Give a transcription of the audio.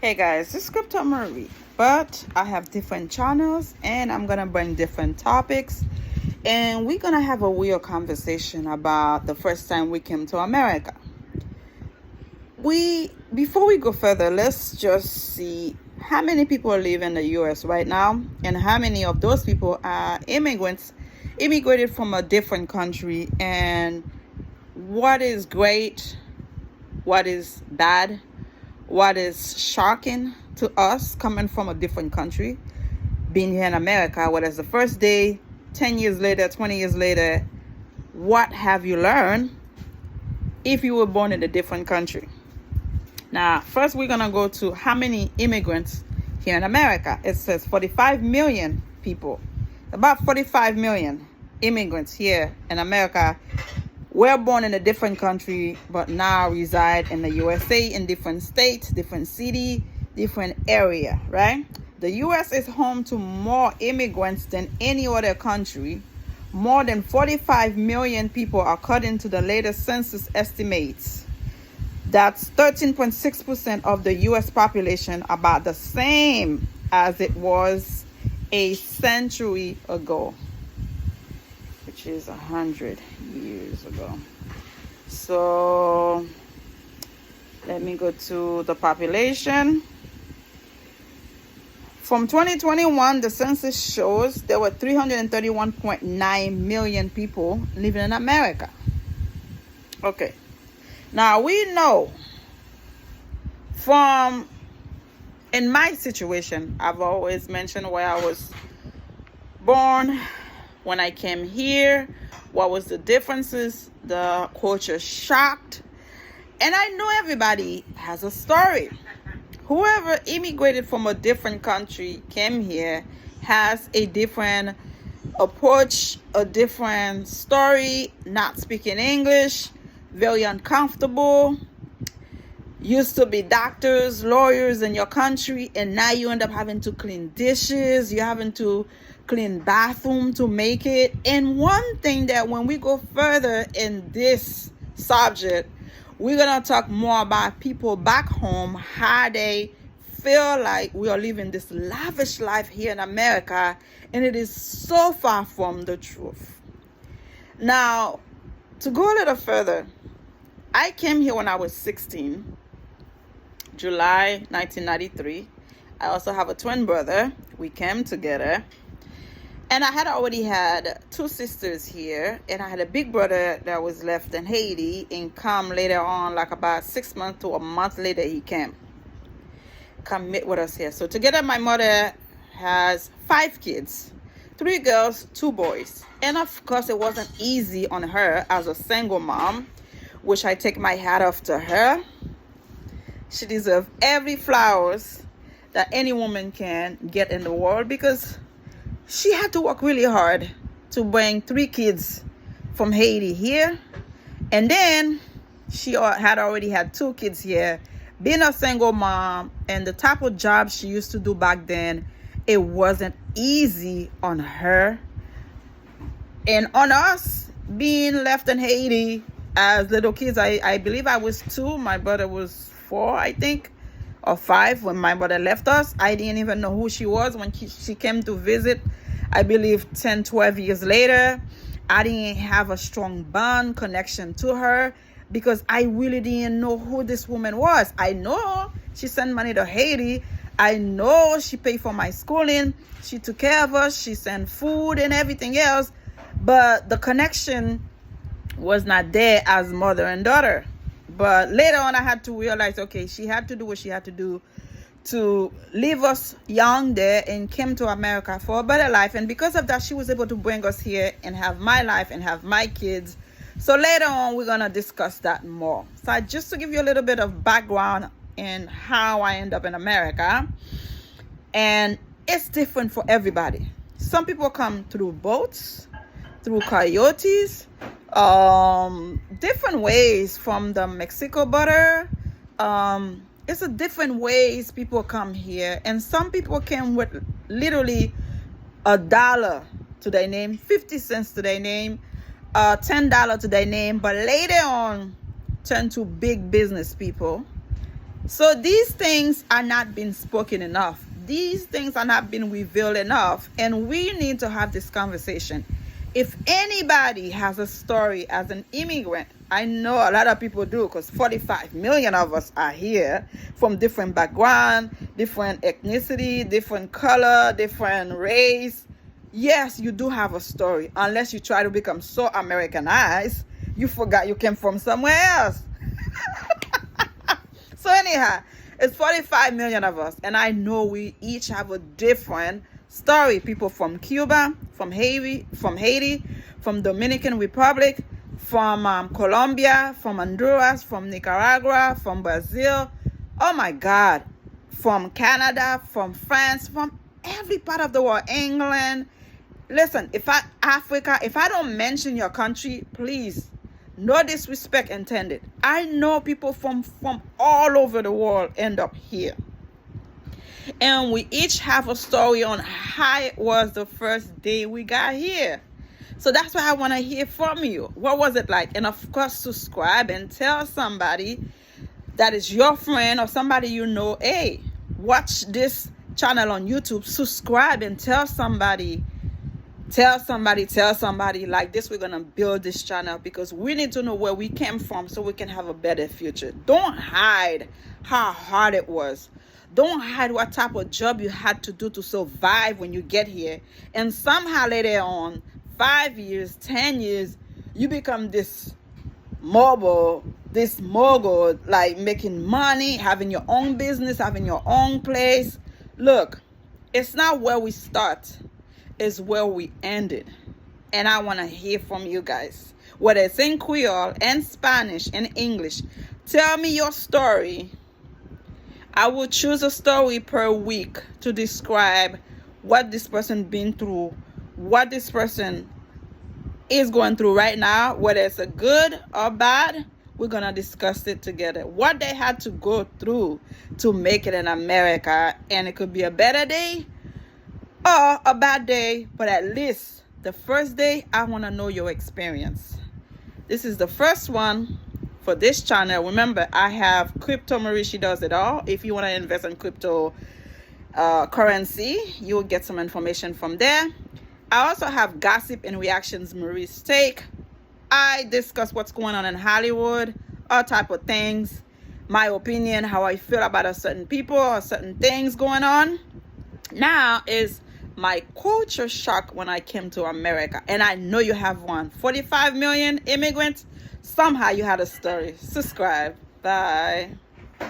Hey guys, this is Crypto Marie, but I have different channels and I'm gonna bring different topics and we're gonna have a real conversation about the first time we came to America. Before we go further, let's just see how many people live in the US right now and how many of those people are immigrated from a different country, and what is great, what is bad, what is shocking to us coming from a different country, being here in America. What is the first day, 10 years later, 20 years later, what have you learned if you were born in a different country? Now, first we're going to go to how many immigrants here in America. It says 45 million people, about 45 million immigrants here in America were born in a different country, but now reside in the USA in different states, different city, different area, right? The US is home to more immigrants than any other country. More than 45 million people according to the latest census estimates. That's 13.6% of the US population, about the same as it was a century ago, which is 100 years ago. So let me go to the population. From 2021, the census shows there were 331.9 million people living in America. Okay. Now we know from, in my situation, I've always mentioned where I was born, when I came here, what was the differences, the culture shocked. And I know everybody has a story. Whoever immigrated from a different country, came here, has a different approach, a different story, not speaking English, very uncomfortable. Used to be doctors, lawyers in your country, and now you end up having to clean dishes, you're having to clean bathroom to make it. And one thing that when we go further in this subject, we're gonna talk more about people back home, how they feel like we are living this lavish life here in America, and it is so far from the truth. Now, to go a little further, I came here when I was 16, July 1993. I also have a twin brother. We came together. And I had already had two sisters here, and I had a big brother that was left in Haiti and come later on, like about 6 months to a month later, he came. Come meet with us here. So together, my mother has 5 kids, 3 girls, 2 boys. And of course, it wasn't easy on her as a single mom, which I take my hat off to her. She deserves every flowers that any woman can get in the world, because she had to work really hard to bring 3 kids from Haiti here. And then she had already had 2 kids here. Being a single mom and the type of job she used to do back then, it wasn't easy on her. And on us, being left in Haiti as little kids, I believe I was 2. My brother was 4, I think, or 5 when my mother left us. I didn't even know who she was when she came to visit. I believe 10, 12 years later, I didn't have a strong bond connection to her because I really didn't know who this woman was. I know she sent money to Haiti. I know she paid for my schooling. She took care of us. She sent food and everything else. But the connection was not there as mother and daughter. But later on, I had to realize, okay, she had to do what she had to do to leave us young there and came to America for a better life. And because of that, she was able to bring us here and have my life and have my kids. So later on, we're going to discuss that more. So just to give you a little bit of background in how I end up in America. And it's different for everybody. Some people come through boats, through coyotes, different ways from the Mexico border. It's a different ways people come here, and some people came with literally $1 to their name, 50 cents to their name, $10 to their name, but later on turned to big business people So these things are not being spoken enough. These things are not being revealed enough. And we need to have this conversation. If anybody has a story as an immigrant, I know a lot of people do, because 45 million of us are here from different background, different ethnicity, different color, different race. Yes, you do have a story, unless you try to become so Americanized, you forgot you came from somewhere else. So anyhow, it's 45 million of us, and I know we each have a different story. People from Cuba, from Haiti, from Dominican Republic, from Colombia, from Honduras, from Nicaragua, from Brazil. Oh my God, from Canada, from France, from every part of the world, England. Listen, Africa, if I don't mention your country, please, no disrespect intended. I know people from all over the world end up here. And we each have a story on how it was the first day we got here. So that's why I want to hear from you. What was it like? And of course, subscribe and tell somebody that is your friend or somebody you know, hey, watch this channel on YouTube. Subscribe and tell somebody, like this. We're gonna build this channel because we need to know where we came from so we can have a better future. Don't hide how hard it was. Don't hide what type of job you had to do to survive when you get here. And somehow later on, 5 years, 10 years, you become this mogul, like making money, having your own business, having your own place. Look, it's not where we start, is where we ended. And I want to hear from you guys, whether it's in Creole and Spanish and English. Tell me your story. I will choose a story per week to describe what this person been through, what this person is going through right now, whether it's a good or bad. We're gonna discuss it together, what they had to go through to make it in America. And it could be a better day or a bad day, but at least the first day, I want to know your experience. This is the first one for this channel. Remember, I have Crypto Marie. She does it all. If you want to invest in crypto currency, you'll get some information from there. I also have Gossip and Reactions Marie's Take. I discuss what's going on in Hollywood, all type of things, my opinion, how I feel about a certain people or certain things going on. Now is my culture shock when I came to America. And I know you have one. 45 million immigrants. Somehow you had a story. Subscribe. Bye.